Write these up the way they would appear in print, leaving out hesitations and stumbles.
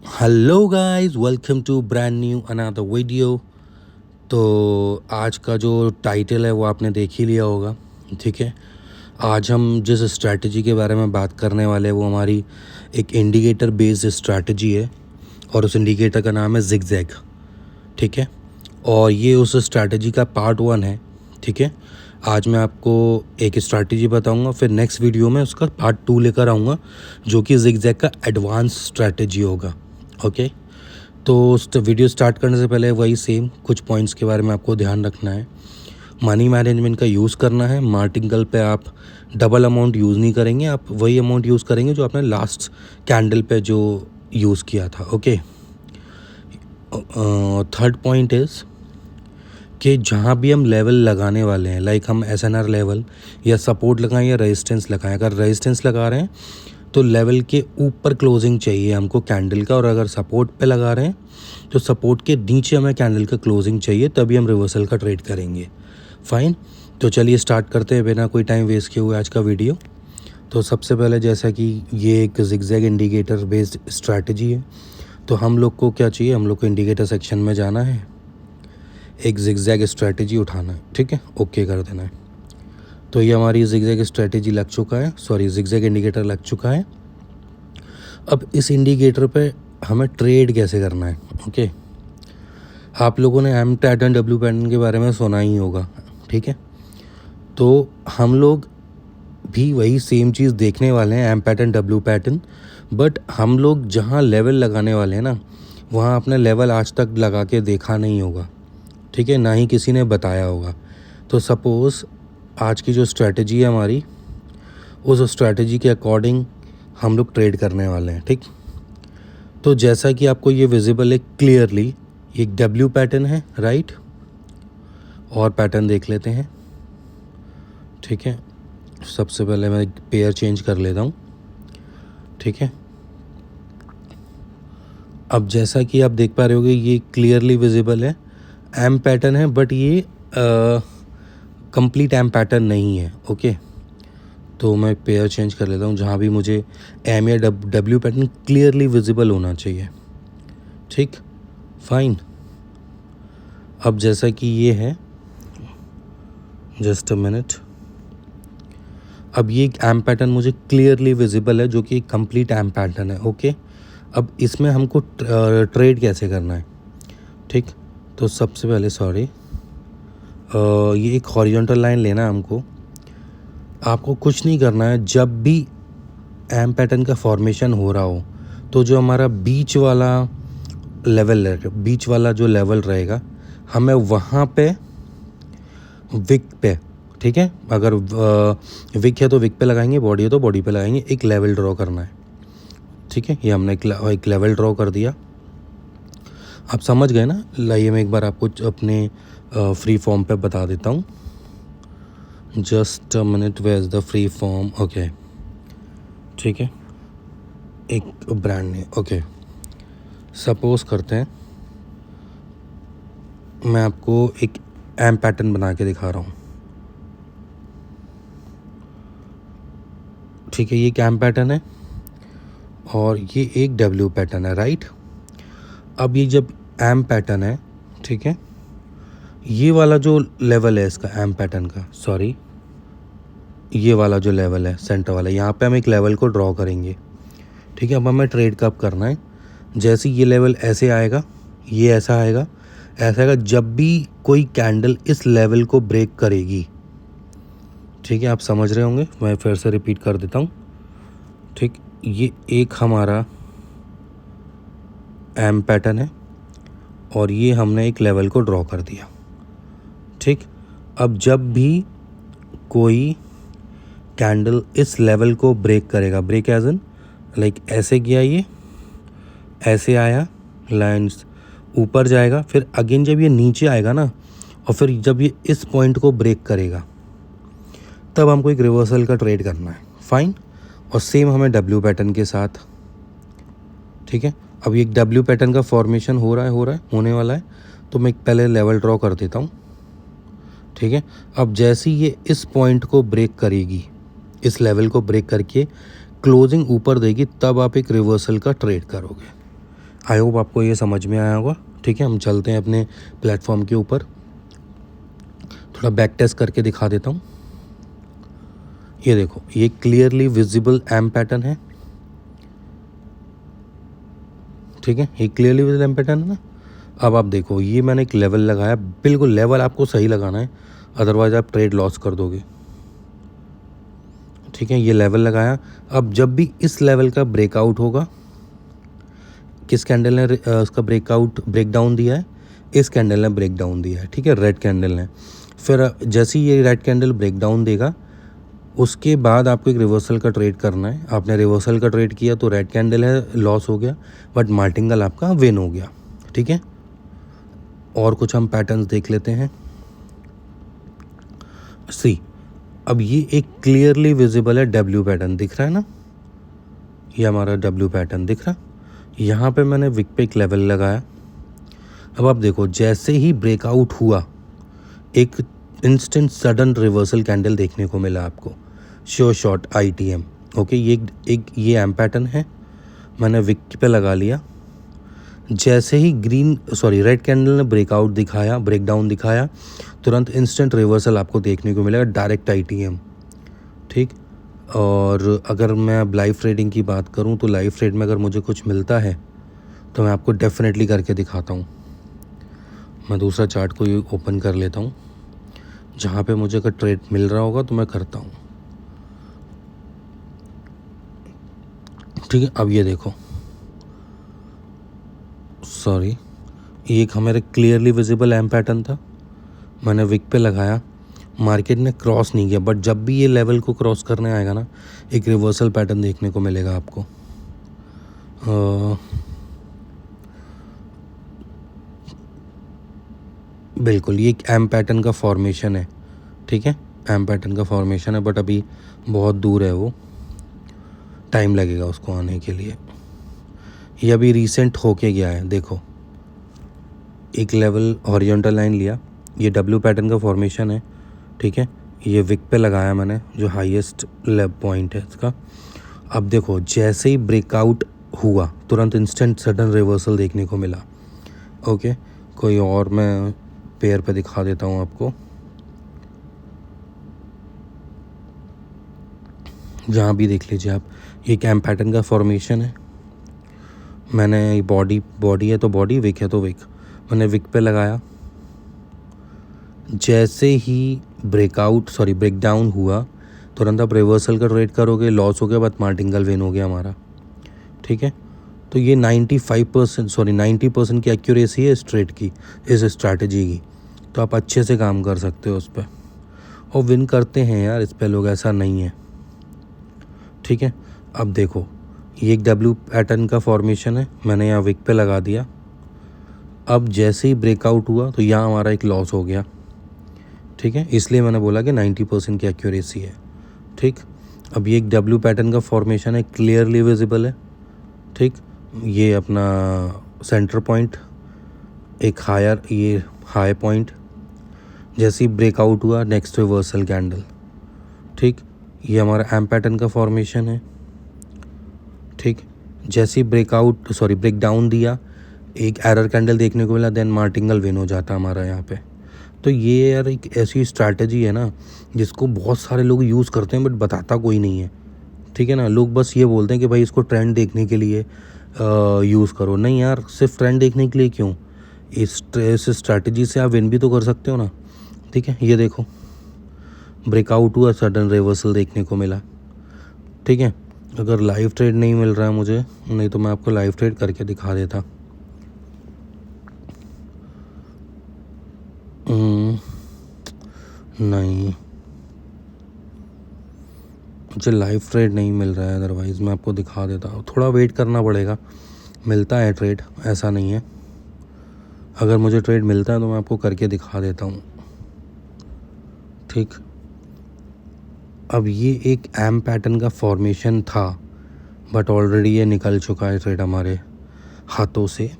Hello guys, welcome to brand new another video. तो आज का जो टाइटल है वो आपने देख ही लिया होगा। ठीक है, आज हम जिस स्ट्रैटेजी के बारे में बात करने वाले हैं वो हमारी एक इंडिकेटर बेस्ड स्ट्रैटेजी है और उस इंडिकेटर का नाम है जिगजैग। ठीक है, और ये उस स्ट्रैटेजी का पार्ट 1 है। ठीक है, आज मैं आपको एक स्ट्रैटेजी बताऊंगा, फिर नेक्स्ट वीडियो में उसका पार्ट 2 लेकर आऊँगा जो कि जिगजैग का एडवांस स्ट्रैटेजी होगा। ओके, तो वीडियो स्टार्ट करने से पहले वही सेम कुछ पॉइंट्स के बारे में आपको ध्यान रखना है। मनी मैनेजमेंट का यूज़ करना है। मार्टिंगल पे आप डबल अमाउंट यूज़ नहीं करेंगे, आप वही अमाउंट यूज़ करेंगे जो आपने लास्ट कैंडल पे जो यूज़ किया था। ओके, थर्ड पॉइंट इज़ कि जहाँ भी हम लेवल लगाने वाले हैं, लाइक हम SNR लेवल या सपोर्ट लगाएं या रेजिस्टेंस लगाएं, अगर रेजिस्टेंस लगा रहे हैं तो लेवल के ऊपर क्लोजिंग चाहिए हमको कैंडल का, और अगर सपोर्ट पे लगा रहे हैं तो सपोर्ट के नीचे हमें कैंडल का क्लोजिंग चाहिए, तभी हम रिवर्सल का ट्रेड करेंगे। फाइन, तो चलिए स्टार्ट करते हैं बिना कोई टाइम वेस्ट किए हुए आज का वीडियो। तो सबसे पहले जैसा कि ये एक जिगजैग इंडिकेटर बेस्ड स्ट्रैटेजी है, तो हम लोग को क्या चाहिए, हम लोग को इंडिकेटर सेक्शन में जाना है, एक जिगजैग स्ट्रैटेजी उठाना है। ठीक है, ओके कर देना है। तो ये हमारी जिगजैग स्ट्रैटेजी लग चुका है, जिगजैग इंडिकेटर लग चुका है। अब इस इंडिकेटर पे हमें ट्रेड कैसे करना है। ओके, आप लोगों ने एम पैटर्न डब्ल्यू पैटर्न के बारे में सुना ही होगा। ठीक है, तो हम लोग भी वही सेम चीज़ देखने वाले हैं, M pattern W pattern, but हम लोग जहाँ लेवल लगाने वाले हैं ना, वहाँ अपने लेवल आज तक लगा के देखा नहीं होगा। ठीक है, ना ही किसी ने बताया होगा। तो सपोज़ आज की जो स्ट्रैटेजी है हमारी, उस स्ट्रैटेजी के अकॉर्डिंग हम लोग ट्रेड करने वाले हैं। ठीक, तो जैसा कि आपको ये विजिबल है क्लियरली, ये एक डब्ल्यू पैटर्न है, राइट। और पैटर्न देख लेते हैं। ठीक है, सबसे पहले मैं पेयर चेंज कर लेता हूँ। ठीक है, अब जैसा कि आप देख पा रहे होगे ये क्लियरली विजिबल है, एम पैटर्न है, बट ये कंप्लीट एम पैटर्न नहीं है। ओके, तो मैं पेयर चेंज कर लेता हूँ जहाँ भी मुझे एम या डब्ल्यू पैटर्न क्लियरली विजिबल होना चाहिए। ठीक, फाइन। अब जैसा कि ये है, जस्ट अ मिनट, अब ये एम पैटर्न मुझे क्लियरली विजिबल है जो कि कंप्लीट एम पैटर्न है। ओके, अब इसमें हमको ट्रेड कैसे करना है। ठीक, तो सबसे पहले ये एक हॉरिजॉन्टल लाइन लेना है हमको। आपको कुछ नहीं करना है, जब भी एम पैटर्न का फॉर्मेशन हो रहा हो तो जो हमारा बीच वाला लेवल रहेगा, बीच वाला जो लेवल रहेगा, हमें वहाँ पे विक पे, ठीक है, अगर विक है तो विक पे लगाएंगे, बॉडी है तो बॉडी पे लगाएंगे, एक लेवल ड्रॉ करना है। ठीक है, ये हमने एक लेवल ड्रॉ कर दिया। आप समझ गए ना। लाइए मैं एक बार आपको अपने फ्री फॉर्म पे बता देता हूँ। Just a minute, where is the free form. Okay, ठीक है, एक ब्रांड ने। ओके, सपोज करते हैं मैं आपको एक एम पैटर्न बना के दिखा रहा हूँ। ठीक है, ये एक एम पैटर्न है और ये एक डब्ल्यू पैटर्न है, राइट। अब ये जब एम पैटर्न है, ठीक है, ये वाला जो लेवल है इसका एम पैटर्न का, ये वाला जो लेवल है सेंटर वाला, यहाँ पे हम एक लेवल को ड्रॉ करेंगे। ठीक है, अब हमें ट्रेड कब करना है, जैसे ये लेवल ऐसे आएगा, ये ऐसा आएगा, ऐसा आएगा, जब भी कोई कैंडल इस लेवल को ब्रेक करेगी। ठीक है, आप समझ रहे होंगे, मैं फिर से रिपीट कर देता हूँ। ठीक, ये एक हमारा एम पैटर्न है और ये हमने एक लेवल को ड्रॉ कर दिया। ठीक, अब जब भी कोई कैंडल इस लेवल को ब्रेक करेगा, ब्रेक एज इन लाइक ऐसे किया, ये ऐसे आया, लाइन्स ऊपर जाएगा, फिर अगेन जब ये नीचे आएगा ना, और फिर जब ये इस पॉइंट को ब्रेक करेगा, तब हमको एक रिवर्सल का ट्रेड करना है। फाइन, और सेम हमें डब्ल्यू पैटर्न के साथ। ठीक है, अब ये डब्ल्यू पैटर्न का फॉर्मेशन होने वाला है, तो मैं एक पहले लेवल ड्रॉ कर देता हूँ। ठीक है, अब जैसे ये इस पॉइंट को ब्रेक करेगी, इस लेवल को ब्रेक करके क्लोजिंग ऊपर देगी, तब आप एक रिवर्सल का ट्रेड करोगे। आई होप आपको ये समझ में आया होगा। ठीक है, हम चलते हैं अपने प्लेटफॉर्म के ऊपर, थोड़ा बैक टेस्ट करके दिखा देता हूँ। ये देखो, ये क्लियरली विजिबल एम पैटर्न है। ठीक है, ये क्लियरली विजिबल एम पैटर्न है ना। अब आप देखो, ये मैंने एक लेवल लगाया, बिल्कुल लेवल आपको सही लगाना है, अदरवाइज आप ट्रेड लॉस कर दोगे। ठीक है, ये लेवल लगाया। अब जब भी इस लेवल का ब्रेकआउट होगा, किस कैंडल ने उसका ब्रेक डाउन दिया है, इस कैंडल ने ब्रेक डाउन दिया है। ठीक है, रेड कैंडल ने। फिर जैसे ही ये रेड कैंडल ब्रेक डाउन देगा, उसके बाद आपको एक रिवर्सल का ट्रेड करना है। आपने रिवर्सल का ट्रेड किया तो रेड कैंडल है, लॉस हो गया, बट मार्टिंगल आपका विन हो गया। ठीक है, और कुछ हम पैटर्न्स देख लेते हैं। सी, अब ये एक क्लियरली विजिबल है डब्ल्यू पैटर्न, दिख रहा है ना, ये हमारा डब्ल्यू पैटर्न दिख रहा। यहाँ पे मैंने विक पे एक लेवल लगाया। अब आप देखो, जैसे ही ब्रेकआउट हुआ, एक इंस्टेंट सडन रिवर्सल कैंडल देखने को मिला आपको, श्योर शॉट ITM। ओके, ये एम पैटर्न है, मैंने विक पे लगा लिया। जैसे ही रेड कैंडल ने ब्रेकआउट दिखाया, ब्रेकडाउन दिखाया, तुरंत इंस्टेंट रिवर्सल आपको देखने को मिलेगा, डायरेक्ट ITM। ठीक, और अगर मैं लाइव ट्रेडिंग की बात करूं तो लाइव ट्रेड में अगर मुझे कुछ मिलता है तो मैं आपको डेफिनेटली करके दिखाता हूं। मैं दूसरा चार्ट को ओपन कर लेता हूं, जहां पे मुझे अगर ट्रेड मिल रहा होगा तो मैं करता हूं। ठीक है, अब ये देखो, सॉरी, ये एक हमारे क्लियरली विजिबल एम पैटर्न था, मैंने विक पे लगाया, मार्केट ने क्रॉस नहीं किया, बट जब भी ये लेवल को क्रॉस करने आएगा ना, एक रिवर्सल पैटर्न देखने को मिलेगा आपको। बिल्कुल, ये एक एम पैटर्न का फॉर्मेशन है। ठीक है, एम पैटर्न का फॉर्मेशन है, बट अभी बहुत दूर है, वो टाइम लगेगा उसको आने के लिए। ये अभी रिसेंट होके गया है, देखो, एक लेवल हॉरिजॉन्टल लाइन लिया, ये डब्ल्यू पैटर्न का फॉर्मेशन है। ठीक है, ये विक पे लगाया मैंने, जो हाईएस्ट पॉइंट है इसका। अब देखो, जैसे ही ब्रेकआउट हुआ, तुरंत इंस्टेंट सडन रिवर्सल देखने को मिला। ओके, कोई और मैं पेयर पे दिखा देता हूँ आपको, जहाँ भी देख लीजिए आप, ये कैम पैटर्न का फॉर्मेशन है। मैंने बॉडी है तो बॉडी, विक है तो विक, मैंने विक पे लगाया। जैसे ही ब्रेकडाउन हुआ, तुरंत आप रिवर्सल का ट्रेड करोगे, लॉस हो गया, बट मार्टिंगल विन हो गया हमारा। ठीक है, तो ये 90% की एक्यूरेसी है इस ट्रेड की, इस स्ट्रैटेजी की, तो आप अच्छे से काम कर सकते हो उस पर, और विन करते हैं यार इस पर लोग, ऐसा नहीं है। ठीक है, अब देखो, ये एक डब्ल्यू पैटर्न का फॉर्मेशन है, मैंने यहाँ विक पे लगा दिया। अब जैसे ही ब्रेकआउट हुआ तो यहाँ हमारा एक लॉस हो गया। ठीक है, इसलिए मैंने बोला कि 90% की एक्यूरेसी है। ठीक, अब ये एक डब्ल्यू पैटर्न का फॉर्मेशन है, क्लियरली विजिबल है। ठीक, ये अपना सेंटर पॉइंट, एक ये हाई पॉइंट, जैसे ही ब्रेकआउट हुआ, नेक्स्ट रिवर्सल कैंडल। ठीक, ये हमारा एम पैटर्न का फॉर्मेशन है। ठीक, जैसे ही ब्रेक डाउन दिया, एक एरर कैंडल देखने को मिला, देन मार्टिंगल विन हो जाता हमारा यहाँ पे। तो ये यार एक ऐसी स्ट्रैटेजी है ना, जिसको बहुत सारे लोग यूज़ करते हैं, बट बताता कोई नहीं है। ठीक है ना, लोग बस ये बोलते हैं कि भाई इसको ट्रेंड देखने के लिए यूज़ करो। नहीं यार, सिर्फ ट्रेंड देखने के लिए क्यों, इस स्ट्रैटेजी से आप विन भी तो कर सकते हो ना। ठीक है, ये देखो, ब्रेकआउट हुआ, सडन रिवर्सल देखने को मिला। ठीक है, अगर लाइव ट्रेड नहीं मिल रहा है मुझे, नहीं तो मैं आपको लाइव ट्रेड करके दिखा देता। नहीं, मुझे लाइव ट्रेड नहीं मिल रहा है, अदरवाइज़ मैं आपको दिखा देता हूँ। थोड़ा वेट करना पड़ेगा, मिलता है ट्रेड, ऐसा नहीं है। अगर मुझे ट्रेड मिलता है तो मैं आपको करके दिखा देता हूँ। ठीक, अब ये एक एम पैटर्न का फॉर्मेशन था, बट ऑलरेडी ये निकल चुका है ट्रेड हमारे हाथों से।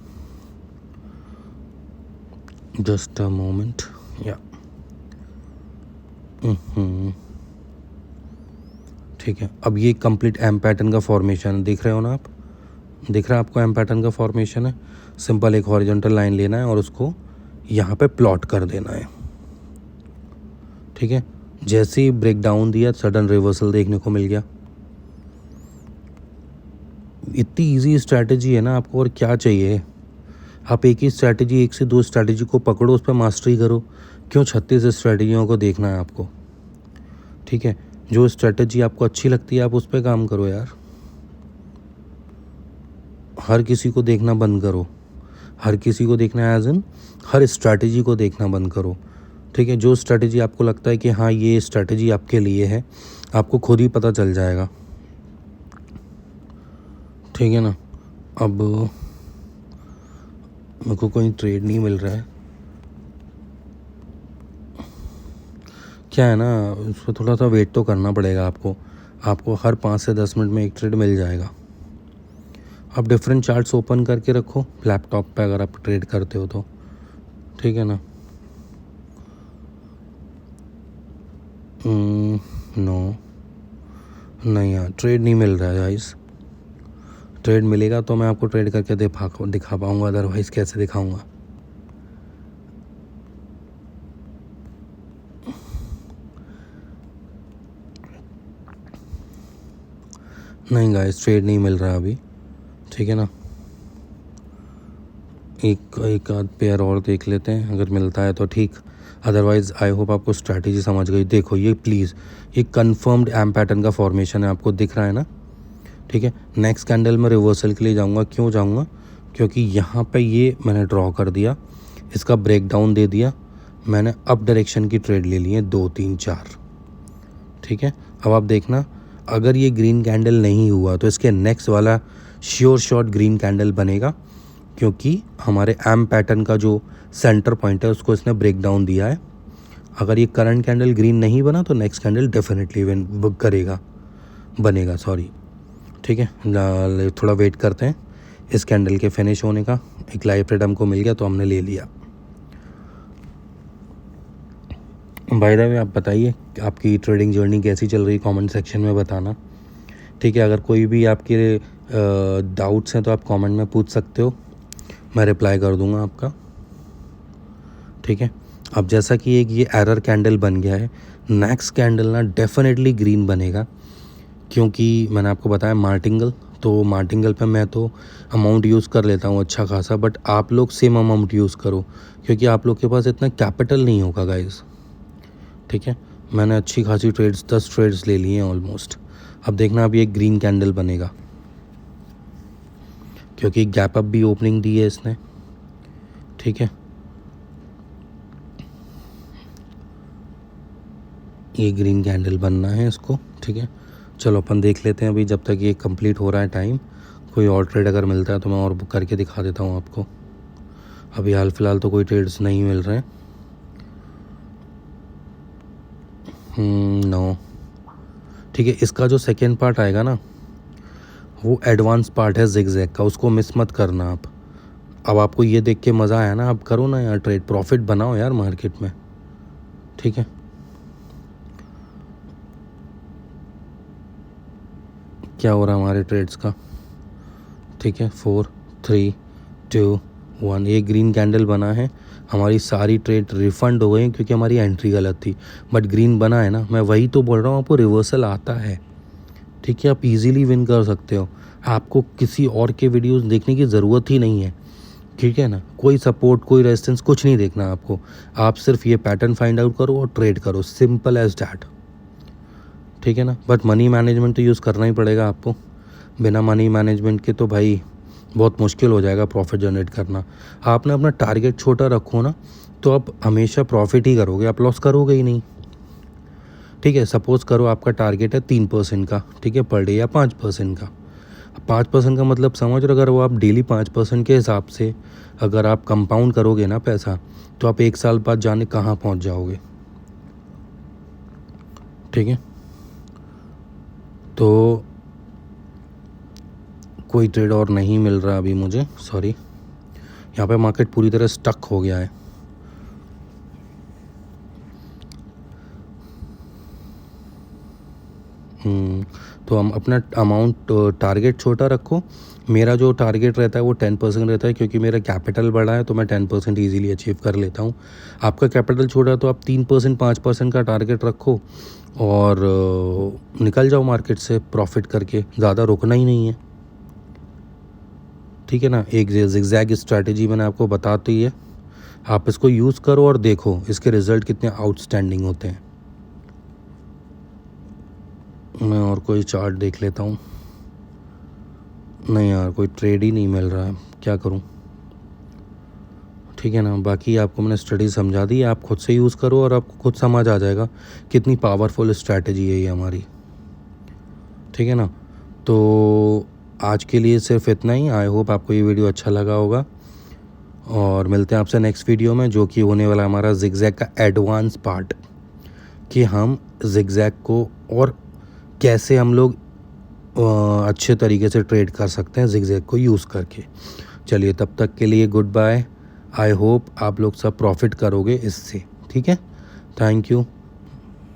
जस्ट अ मोमेंट, या ठीक है, अब ये कंप्लीट एम पैटर्न का फॉर्मेशन देख रहे हो ना आप, दिख रहा है आपको एम पैटर्न का फॉर्मेशन है। सिंपल एक हॉरिजॉन्टल लाइन लेना है और उसको यहाँ पे प्लॉट कर देना है, ठीक है। जैसे ही ब्रेक डाउन दिया सडन रिवर्सल देखने को मिल गया। इतनी इजी स्ट्रैटेजी है ना, आपको और क्या चाहिए। आप एक ही स्ट्रैटेजी, 1 से 2 स्ट्रैटेजी को पकड़ो, उस पर मास्टरी करो। क्यों 36 स्ट्रैटेजियों को देखना है आपको, ठीक है। जो स्ट्रैटेजी आपको अच्छी लगती है आप उस पर काम करो यार। हर किसी को देखना बंद करो, हर किसी को देखना एज इन हर स्ट्रैटेजी को देखना बंद करो, ठीक है। जो स्ट्रैटेजी आपको लगता है कि हाँ ये स्ट्रैटेजी आपके लिए है, आपको खुद ही पता चल जाएगा, ठीक है ना। अब मेरे को कोई ट्रेड नहीं मिल रहा है, क्या है ना, उस पर थोड़ा सा वेट तो करना पड़ेगा आपको हर 5 से 10 मिनट में एक ट्रेड मिल जाएगा। आप डिफरेंट चार्ट्स ओपन करके रखो लैपटॉप पे अगर आप ट्रेड करते हो तो, ठीक है ना। नो नहीं यार, ट्रेड नहीं मिल रहा है गाइस। ट्रेड मिलेगा तो मैं आपको ट्रेड करके दिखा पाऊँगा, अदरवाइज़ कैसे दिखाऊँगा। नहीं गाइस, ट्रेड नहीं मिल रहा अभी, ठीक है ना। एक आध पेयर और देख लेते हैं, अगर मिलता है तो ठीक, अदरवाइज़ आई होप आपको स्ट्रैटेजी समझ गई। देखो ये प्लीज़, ये कंफर्म्ड एम पैटर्न का फॉर्मेशन है, आपको दिख रहा है ना, ठीक है। नेक्स्ट कैंडल में रिवर्सल के लिए जाऊंगा, क्यों जाऊंगा, क्योंकि यहाँ पे ये मैंने ड्रॉ कर दिया, इसका ब्रेक डाउन दे दिया, मैंने अप डायरेक्शन की ट्रेड ले ली है 2 3 4, ठीक है। अब आप देखना, अगर ये ग्रीन कैंडल नहीं हुआ तो इसके नेक्स्ट वाला श्योर शॉट ग्रीन कैंडल बनेगा, क्योंकि हमारे एम पैटर्न का जो सेंटर पॉइंट है उसको इसने ब्रेक डाउन दिया है। अगर ये करंट कैंडल ग्रीन नहीं बना तो नेक्स्ट कैंडल डेफिनेटली बनेगा, सॉरी, ठीक है। थोड़ा वेट करते हैं इस कैंडल के फिनिश होने का। एक लाइव ट्रेड हमको मिल गया तो हमने ले लिया। बाय द वे आप बताइए आपकी ट्रेडिंग जर्नी कैसी चल रही, कमेंट सेक्शन में बताना, ठीक है। अगर कोई भी आपके डाउट्स हैं तो आप कमेंट में पूछ सकते हो, मैं रिप्लाई कर दूंगा आपका, ठीक है। अब जैसा कि एक ये एरर कैंडल बन गया है, नेक्स्ट कैंडल ना डेफिनेटली ग्रीन बनेगा, क्योंकि मैंने आपको बताया मार्टिंगल, तो मार्टिंगल पे मैं तो अमाउंट यूज़ कर लेता हूँ अच्छा खासा, बट आप लोग सेम अमाउंट यूज़ करो, क्योंकि आप लोग के पास इतना कैपिटल नहीं होगा गाइस, ठीक है। मैंने अच्छी खासी 10 ट्रेड्स ले लिए हैं ऑलमोस्ट। अब देखना अभी एक ग्रीन कैंडल बनेगा, क्योंकि गैप अप भी ओपनिंग दी है इसने, ठीक है। ये ग्रीन कैंडल बनना है इसको, ठीक है। चलो अपन देख लेते हैं अभी, जब तक ये कंप्लीट हो रहा है टाइम। कोई और ट्रेड अगर मिलता है तो मैं और बुक करके दिखा देता हूँ आपको। अभी हाल फिलहाल तो कोई ट्रेड्स नहीं मिल रहे हैं। नो, ठीक है। इसका जो सेकेंड पार्ट आएगा ना, वो एडवांस पार्ट है जिगजैग का, उसको मिस मत करना आप। अब आपको ये देख के मज़ा आया ना, आप करो ना यार ट्रेड, प्रॉफिट बनाओ यार मार्केट में, ठीक है। क्या हो रहा है हमारे ट्रेड्स का, ठीक है। 4 3 2 1, ये ग्रीन कैंडल बना है, हमारी सारी ट्रेड रिफ़ंड हो गई क्योंकि हमारी एंट्री गलत थी, बट ग्रीन बना है ना। मैं वही तो बोल रहा हूँ, आपको रिवर्सल आता है, ठीक है। आप इजीली विन कर सकते हो, आपको किसी और के वीडियोस देखने की ज़रूरत ही नहीं है, ठीक है ना। कोई सपोर्ट, कोई रेजिस्टेंस, कुछ नहीं देखना आपको, आप सिर्फ ये पैटर्न फाइंड आउट करो और ट्रेड करो, सिंपल एज डैट, ठीक है ना। बट मनी मैनेजमेंट तो यूज़ करना ही पड़ेगा आपको, बिना मनी मैनेजमेंट के तो भाई बहुत मुश्किल हो जाएगा प्रॉफिट जनरेट करना। आपने अपना टारगेट छोटा रखो ना, तो आप हमेशा प्रॉफिट ही करोगे, आप लॉस करोगे ही नहीं, ठीक है। सपोज़ करो आपका टारगेट है 3% का, ठीक है, पर डे, या 5% का। 5% का मतलब समझ रहे हो, अगर वो आप डेली 5% के हिसाब से अगर आप कंपाउंड करोगे ना पैसा, तो आप 1 साल बाद जाने कहाँ पहुँच जाओगे, ठीक है। तो कोई ट्रेड और नहीं मिल रहा अभी मुझे, सॉरी। यहाँ पे मार्केट पूरी तरह स्टक हो गया है। तो हम अपना अमाउंट टारगेट छोटा रखो। मेरा जो टारगेट रहता है वो 10% रहता है, क्योंकि मेरा कैपिटल बड़ा है तो मैं 10% ईजीली अचीव कर लेता हूँ। आपका कैपिटल छोटा है तो आप 3% 5% का टारगेट रखो और निकल जाओ मार्केट से प्रॉफिट करके, ज़्यादा रुकना ही नहीं है। ठीक है ना। एक ज़िगज़ैग स्ट्रैटेजी मैंने आपको बताती ही है, आप इसको यूज़ करो और देखो इसके रिज़ल्ट कितने आउटस्टैंडिंग होते हैं। मैं और कोई चार्ट देख लेता हूँ। नहीं यार, कोई ट्रेड ही नहीं मिल रहा है, क्या करूँ। ठीक है ना। बाकी आपको मैंने स्ट्रेटजी समझा दी, आप खुद से यूज़ करो और आपको खुद समझ आ जाएगा कितनी पावरफुल स्ट्रैटेजी है ये हमारी। ठीक है ना। तो आज के लिए सिर्फ इतना ही। आई होप आपको ये वीडियो अच्छा लगा होगा और मिलते हैं आपसे नेक्स्ट वीडियो में, जो कि होने वाला हमारा ज़िगज़ैग का एडवांस पार्ट, कि हम ज़िगज़ैग को और कैसे हम लोग अच्छे तरीके से ट्रेड कर सकते हैं ज़िगज़ैग को यूज़ करके। चलिए तब तक के लिए गुड बाय। आई होप आप लोग सब प्रॉफिट करोगे इससे। ठीक है, थैंक यू।